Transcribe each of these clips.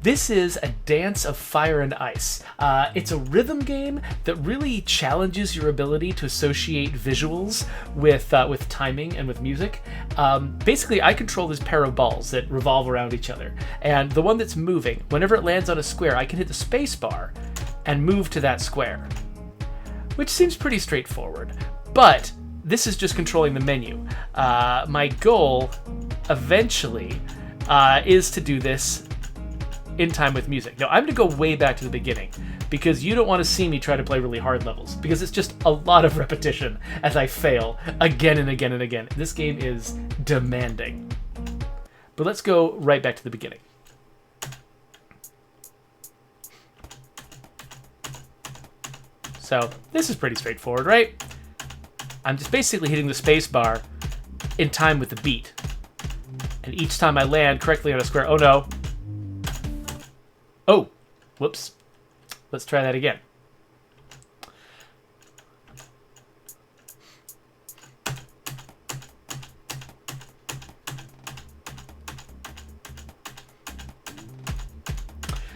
This is a dance of fire and ice. It's a rhythm game that really challenges your ability to associate visuals with timing and with music. Basically, I control this pair of balls that revolve around each other. And the one that's moving, whenever it lands on a square, I can hit the space bar and move to that square. Which seems pretty straightforward. But this is just controlling the menu. My goal, eventually, is to do this in time with music. Now, I'm going to go way back to the beginning because you don't want to see me try to play really hard levels because it's just a lot of repetition as I fail again and again and again. This game is demanding. But let's go right back to the beginning. So this is pretty straightforward, right? I'm just basically hitting the space bar in time with the beat. And each time I land correctly on a square, oh no. Oh, whoops. Let's try that again.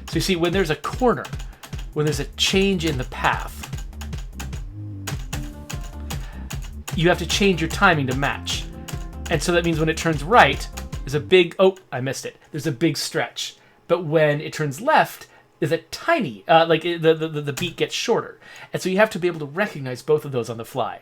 So you see, when there's a corner, when there's a change in the path, you have to change your timing to match. And so that means when it turns right, there's a big, oh, I missed it. There's a big stretch. But when it turns left, there's a tiny, the beat gets shorter. And so you have to be able to recognize both of those on the fly.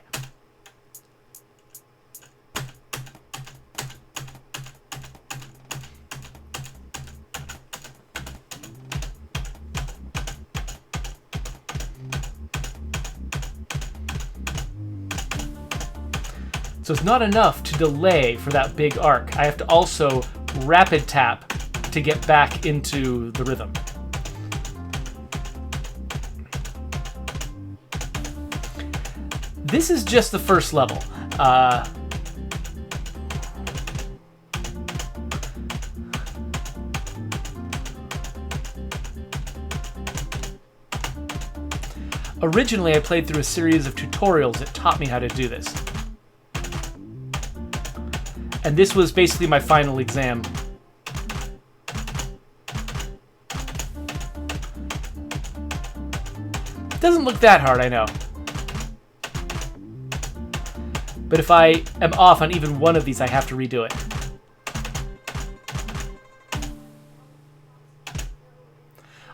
So it's not enough to delay for that big arc. I have to also rapid tap to get back into the rhythm. This is just the first level. Originally, I played through a series of tutorials that taught me how to do this. And this was basically my final exam. Doesn't look that hard, I know. But if I am off on even one of these, I have to redo it.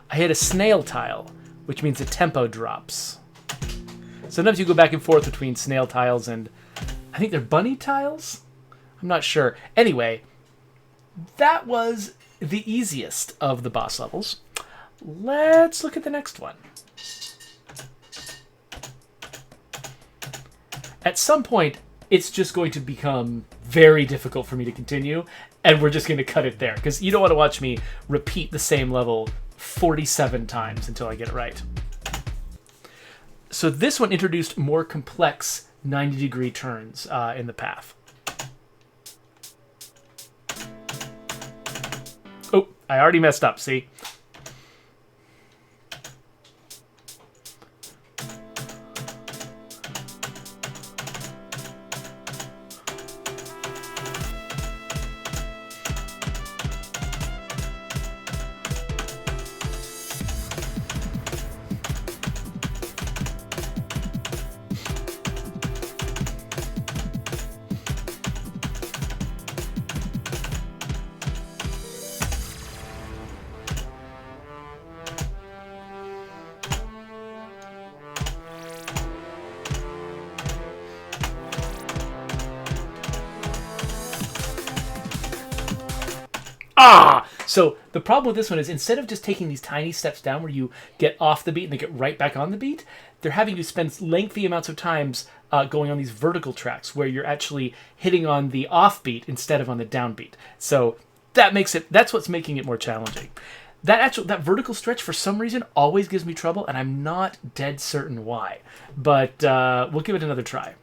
I hit a snail tile, which means the tempo drops. Sometimes you go back and forth between snail tiles and I think they're bunny tiles? I'm not sure. Anyway, that was the easiest of the boss levels. Let's look at the next one. At some point, it's just going to become very difficult for me to continue, and we're just going to cut it there, because you don't want to watch me repeat the same level 47 times until I get it right. So this one introduced more complex 90-degree turns in the path. Oh, I already messed up, see? So the problem with this one is instead of just taking these tiny steps down where you get off the beat and then get right back on the beat, they're having to spend lengthy amounts of times going on these vertical tracks where you're actually hitting on the off beat instead of on the downbeat. So that's what's making it more challenging. That vertical stretch for some reason always gives me trouble, and I'm not dead certain why. But we'll give it another try.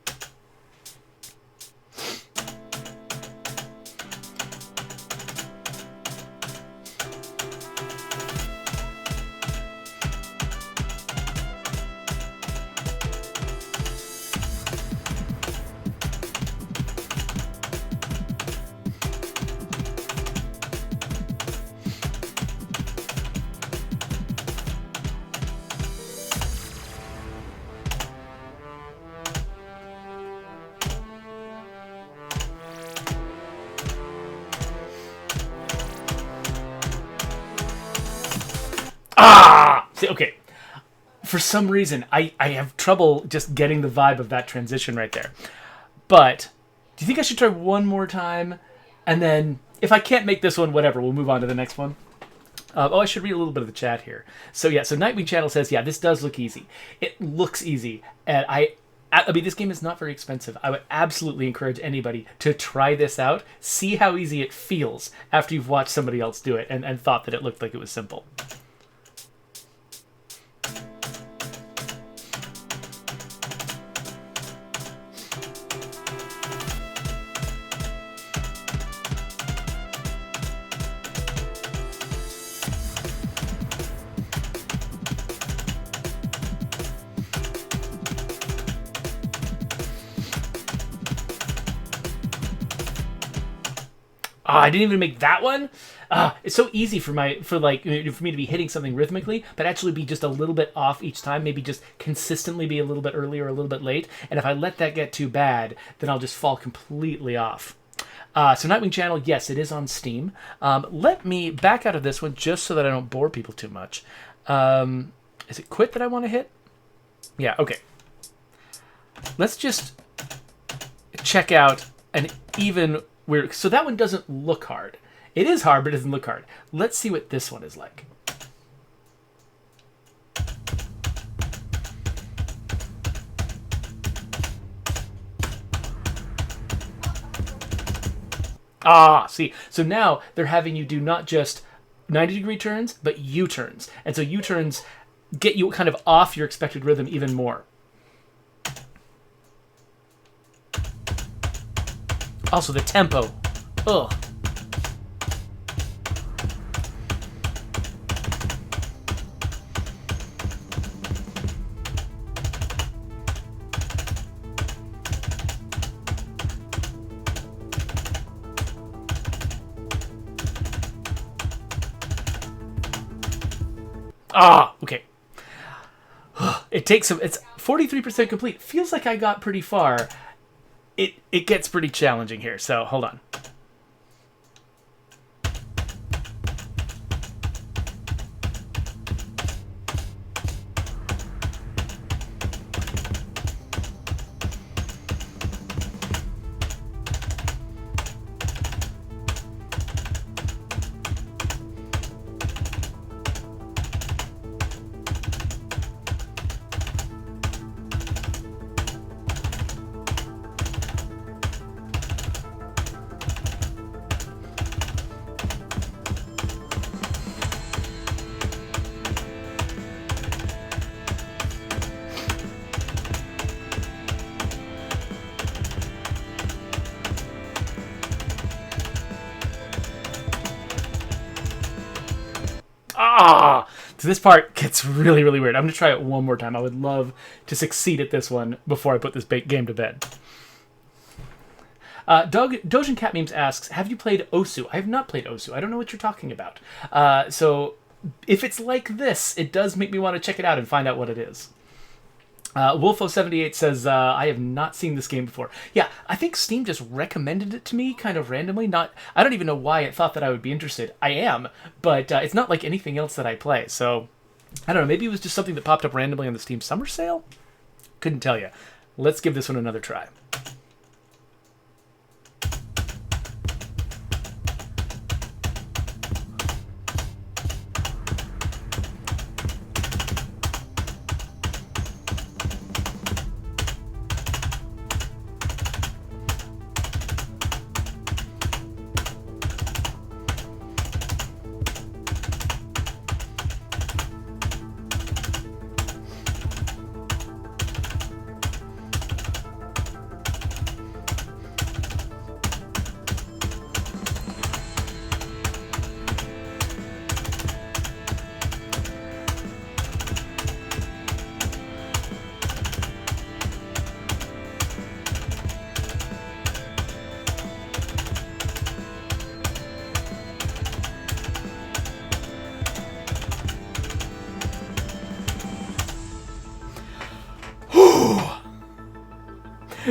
See, okay. For some reason, I have trouble just getting the vibe of that transition right there. But do you think I should try one more time? And then, if I can't make this one, whatever, we'll move on to the next one. I should read a little bit of the chat here. So Nightwing Channel says, yeah, this does look easy. It looks easy. And I mean, this game is not very expensive. I would absolutely encourage anybody to try this out. See how easy it feels after you've watched somebody else do it and thought that it looked like it was simple. I didn't even make that one. It's so easy for me to be hitting something rhythmically, but actually be just a little bit off each time. Maybe just consistently be a little bit early or a little bit late. And if I let that get too bad, then I'll just fall completely off. So Nightwing Channel, yes, it is on Steam. Let me back out of this one just so that I don't bore people too much. Is it quit that I want to hit? Yeah, okay. Let's just check out an even weird. So that one doesn't look hard. It is hard, but it doesn't look hard. Let's see what this one is like. See. So now they're having you do not just 90-degree turns, but U-turns. And so U-turns get you kind of off your expected rhythm even more. Also, the tempo. Ugh. Okay. It takes some. It's 43% complete. Feels like I got pretty far. It gets pretty challenging here, so hold on. So this part gets really, really weird. I'm going to try it one more time. I would love to succeed at this one before I put this game to bed. Dojin Cat Memes asks, have you played Osu? I have not played Osu. I don't know what you're talking about. So if it's like this, it does make me want to check it out and find out what it is. Wolfo78 says, I have not seen this game before. Yeah, I think Steam just recommended it to me kind of randomly. I don't even know why it thought that I would be interested. I am, but it's not like anything else that I play. So, I don't know, maybe it was just something that popped up randomly on the Steam Summer Sale? Couldn't tell you. Let's give this one another try.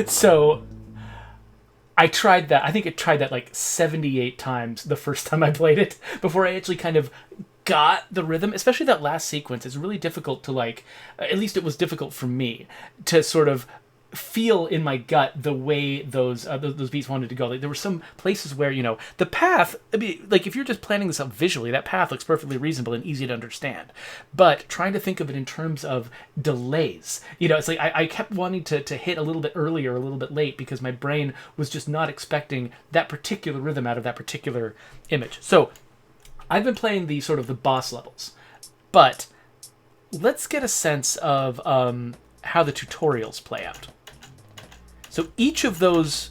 So I tried that. I think I tried that like 78 times the first time I played it before I actually kind of got the rhythm, especially that last sequence. It's really difficult to like, at least it was difficult for me to sort of feel in my gut the way those beats wanted to go. Like there were some places where, you know, the path, I mean, like if you're just planning this out visually, that path looks perfectly reasonable and easy to understand. But trying to think of it in terms of delays, you know, it's like I kept wanting to hit a little bit earlier, a little bit late, because my brain was just not expecting that particular rhythm out of that particular image. So I've been playing the sort of the boss levels, but let's get a sense of how the tutorials play out. So each of those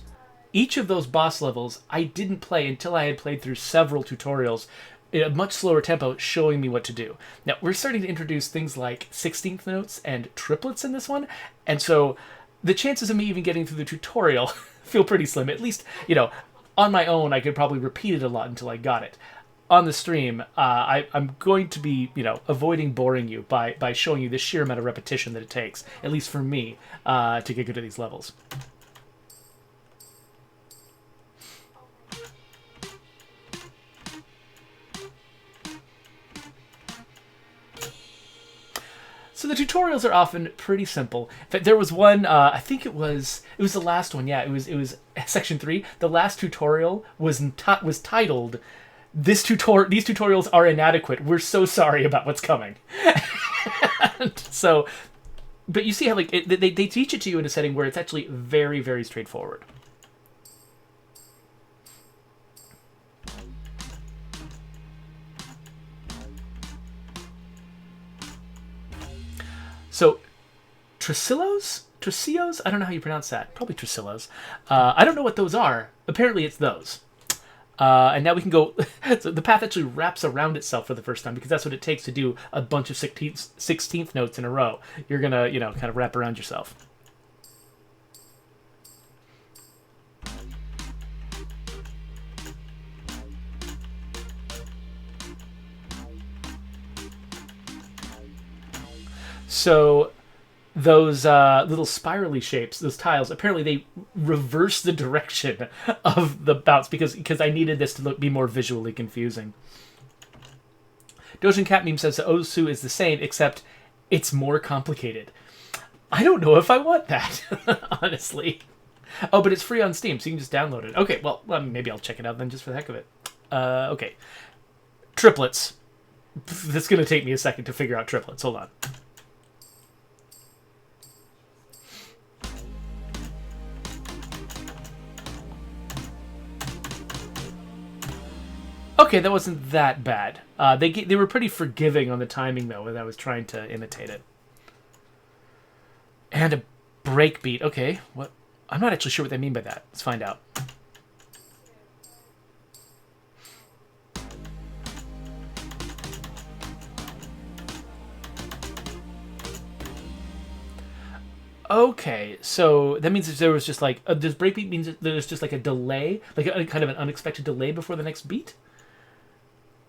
boss levels I didn't play until I had played through several tutorials in a much slower tempo, showing me what to do. Now we're starting to introduce things like 16th notes and triplets in this one, and so the chances of me even getting through the tutorial feel pretty slim. At least, you know, on my own I could probably repeat it a lot until I got it. On the stream, I'm going to be, you know, avoiding boring you by showing you the sheer amount of repetition that it takes, at least for me, to get good at these levels. So the tutorials are often pretty simple. In fact, there was one, I think it was the last one. Yeah, it was section 3. The last tutorial was titled, these tutorials are inadequate. We're so sorry about what's coming. So, but you see how like they teach it to you in a setting where it's actually very, very straightforward. So, Tresillas? I don't know how you pronounce that. Probably Tresillas. I don't know what those are. Apparently it's those. And now we can go... So the path actually wraps around itself for the first time, because that's what it takes to do a bunch of 16th notes in a row. You're going to, you know, kind of wrap around yourself. So those little spirally shapes, those tiles, apparently they reverse the direction of the bounce because I needed this to be more visually confusing. Dojin Cat Meme says that Osu is the same, except it's more complicated. I don't know if I want that, honestly. Oh, but it's free on Steam, so you can just download it. Okay, well, maybe I'll check it out then just for the heck of it. Okay. Triplets. This is going to take me a second to figure out triplets. Hold on. Okay, that wasn't that bad. They were pretty forgiving on the timing, though, when I was trying to imitate it. And a breakbeat. Okay, what? I'm not actually sure what they mean by that. Let's find out. Okay, so that means if there was just like... does breakbeat means that there's just like a delay? Like a kind of an unexpected delay before the next beat?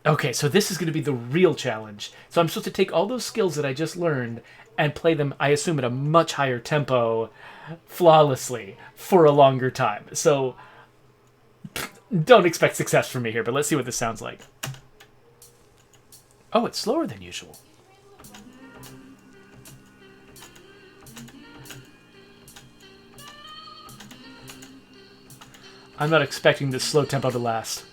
Okay, so this is going to be the real challenge. So I'm supposed to take all those skills that I just learned and play them, I assume, at a much higher tempo, flawlessly, for a longer time. So don't expect success from me here, but let's see what this sounds like. Oh, it's slower than usual. I'm not expecting this slow tempo to last.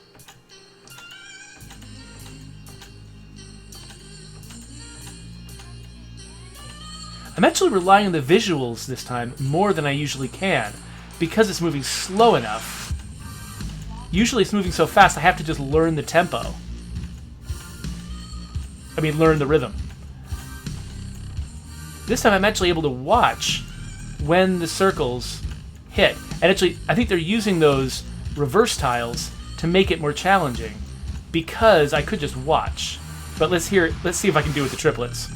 I'm actually relying on the visuals this time more than I usually can, because it's moving slow enough. Usually it's moving so fast I have to just learn the tempo. I mean, learn the rhythm. This time I'm actually able to watch when the circles hit. And actually, I think they're using those reverse tiles to make it more challenging, because I could just watch. But let's see if I can do it with the triplets.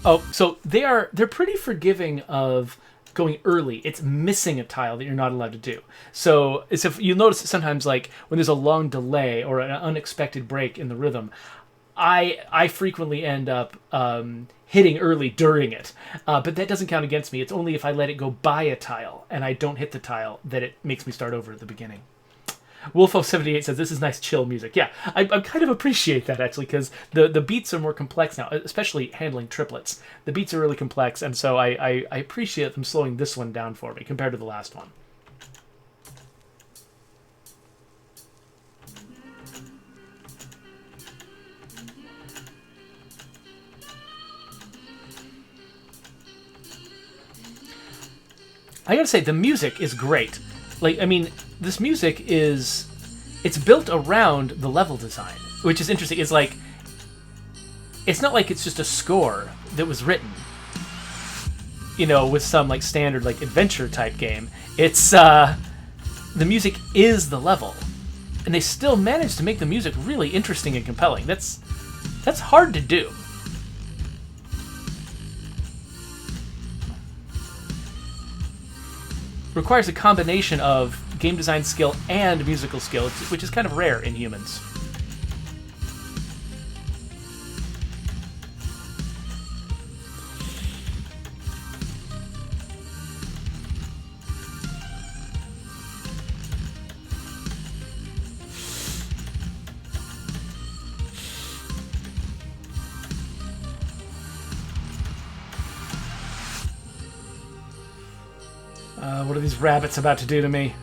Oh, so they're pretty forgiving of going early. It's missing a tile that you're not allowed to do. So if you'll notice that sometimes, like when there's a long delay or an unexpected break in the rhythm, I frequently end up hitting early during it, but that doesn't count against me. It's only if I let it go by a tile and I don't hit the tile that it makes me start over at the beginning. Wolfo78 says, this is nice chill music. Yeah, I kind of appreciate that, actually, because the beats are more complex now, especially handling triplets. The beats are really complex, and so I appreciate them slowing this one down for me compared to the last one. I gotta say, the music is great. Like, I mean, this music it's built around the level design, which is interesting. It's like, it's not like it's just a score that was written, you know, with some like standard like adventure type game. It's the music is the level, and they still managed to make the music really interesting and compelling. That's hard to do. Requires a combination of game design skill and musical skill, which is kind of rare in humans. What are these rabbits about to do to me?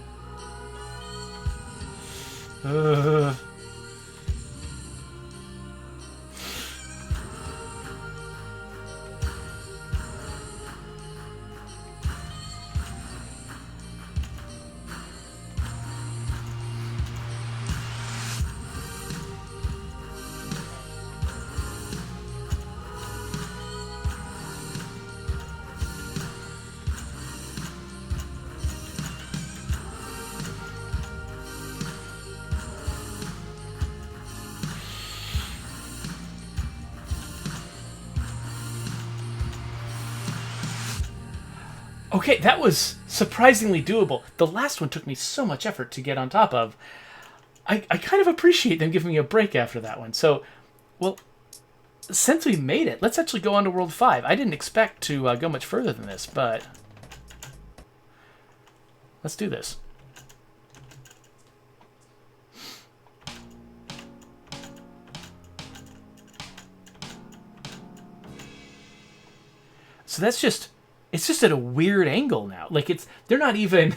Okay, that was surprisingly doable. The last one took me so much effort to get on top of. I kind of appreciate them giving me a break after that one. So, well, since we made it, let's actually go on to World 5. I didn't expect to go much further than this, but let's do this. So that's just... It's just at a weird angle now. Like they're not even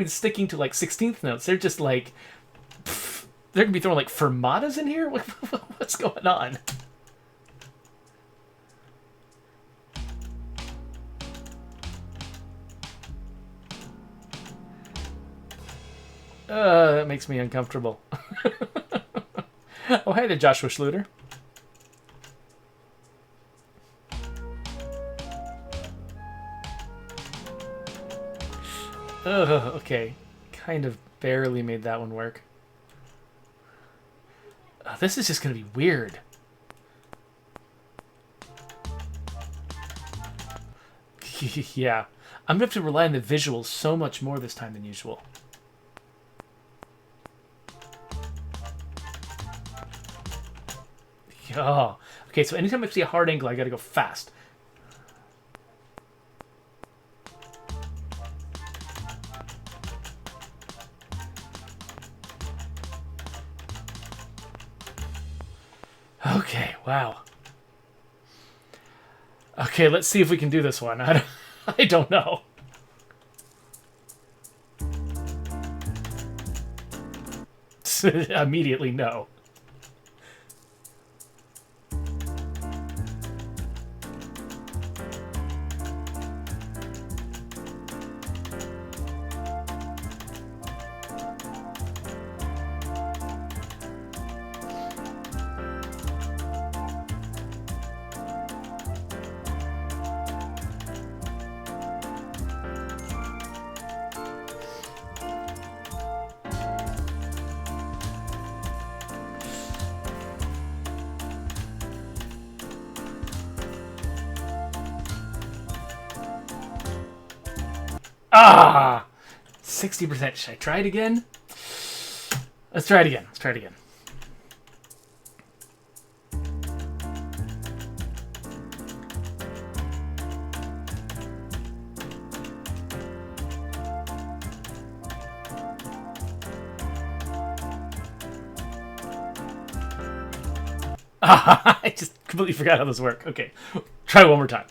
sticking to like 16th notes. They're just like they're gonna be throwing like fermatas in here. What's going on? That makes me uncomfortable. Oh, hey there, Joshua Schluter. Okay. Kind of barely made that one work. This is just going to be weird. Yeah. I'm going to have to rely on the visuals so much more this time than usual. Oh. Okay, so anytime I see a hard angle, I got to go fast. Okay, wow. Okay, let's see if we can do this one. I don't know. Immediately, no. Ah! 60%. Should I try it again? Let's try it again. I just completely forgot how those work. Okay, try one more time.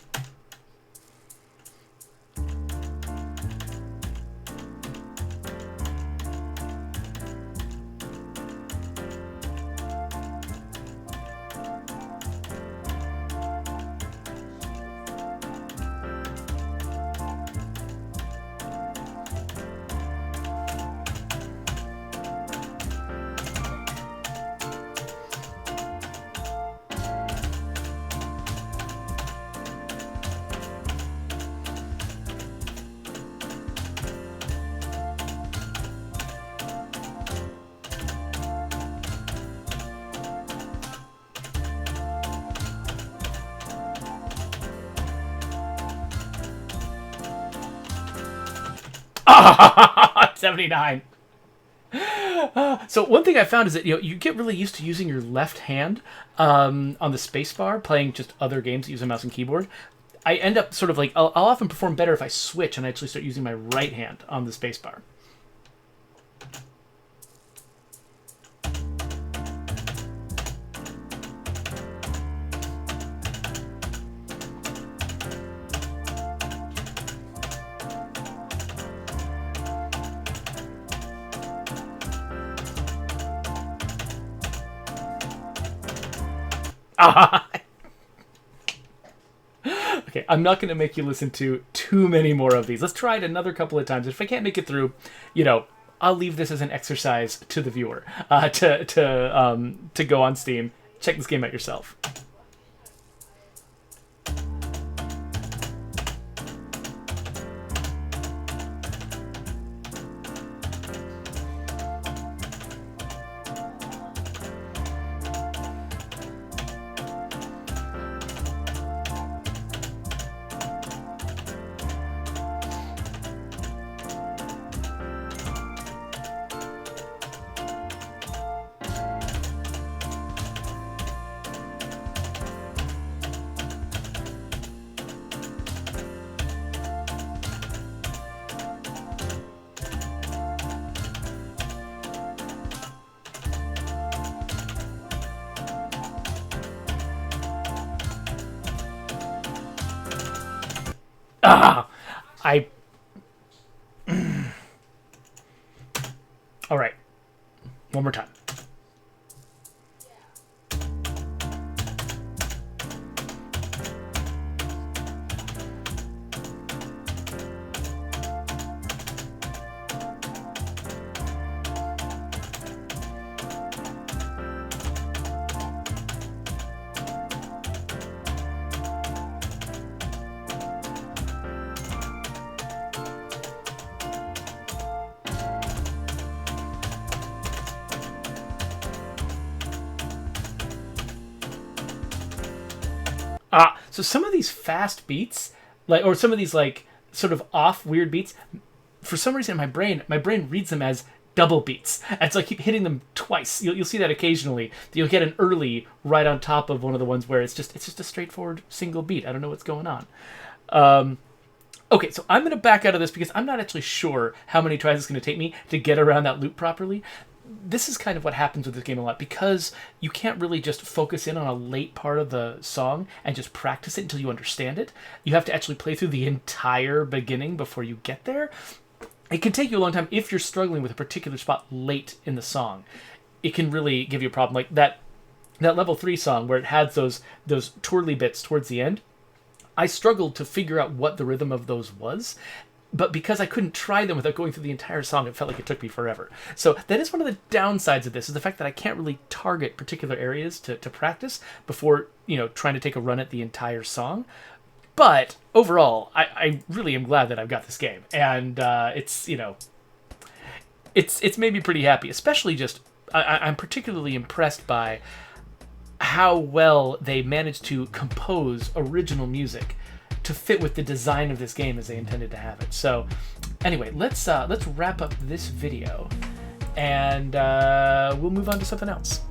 Ah, 79. So one thing I found is that you get really used to using your left hand on the spacebar, playing just other games that use a mouse and keyboard. I end up sort of like I'll often perform better if I switch and I actually start using my right hand on the spacebar. Okay, I'm not going to make you listen to too many more of these. Let's try it another couple of times. If I can't make it through, I'll leave this as an exercise to the viewer to go on Steam, check this game out yourself. All right. One more time. So some of these fast beats, or some of these sort of off weird beats, for some reason in my brain reads them as double beats, and so I keep hitting them twice. You'll see that occasionally. You'll get an early right on top of one of the ones where it's just a straightforward single beat. I don't know what's going on. Okay, so I'm going to back out of this because I'm not actually sure how many tries it's going to take me to get around that loop properly. This is kind of what happens with this game a lot, because you can't really just focus in on a late part of the song and just practice it until you understand it. You have to actually play through the entire beginning before you get there. It can take you a long time if you're struggling with a particular spot late in the song. It can really give you a problem. Like that level 3 song where it had those twirly bits towards the end. I struggled to figure out what the rhythm of those was. But because I couldn't try them without going through the entire song, it felt like it took me forever. So that is one of the downsides of this, is the fact that I can't really target particular areas to practice before, trying to take a run at the entire song. But overall, I really am glad that I've got this game. And it's made me pretty happy, especially just, I'm particularly impressed by how well they managed to compose original music to fit with the design of this game as they intended to have it. So anyway, let's wrap up this video, and we'll move on to something else.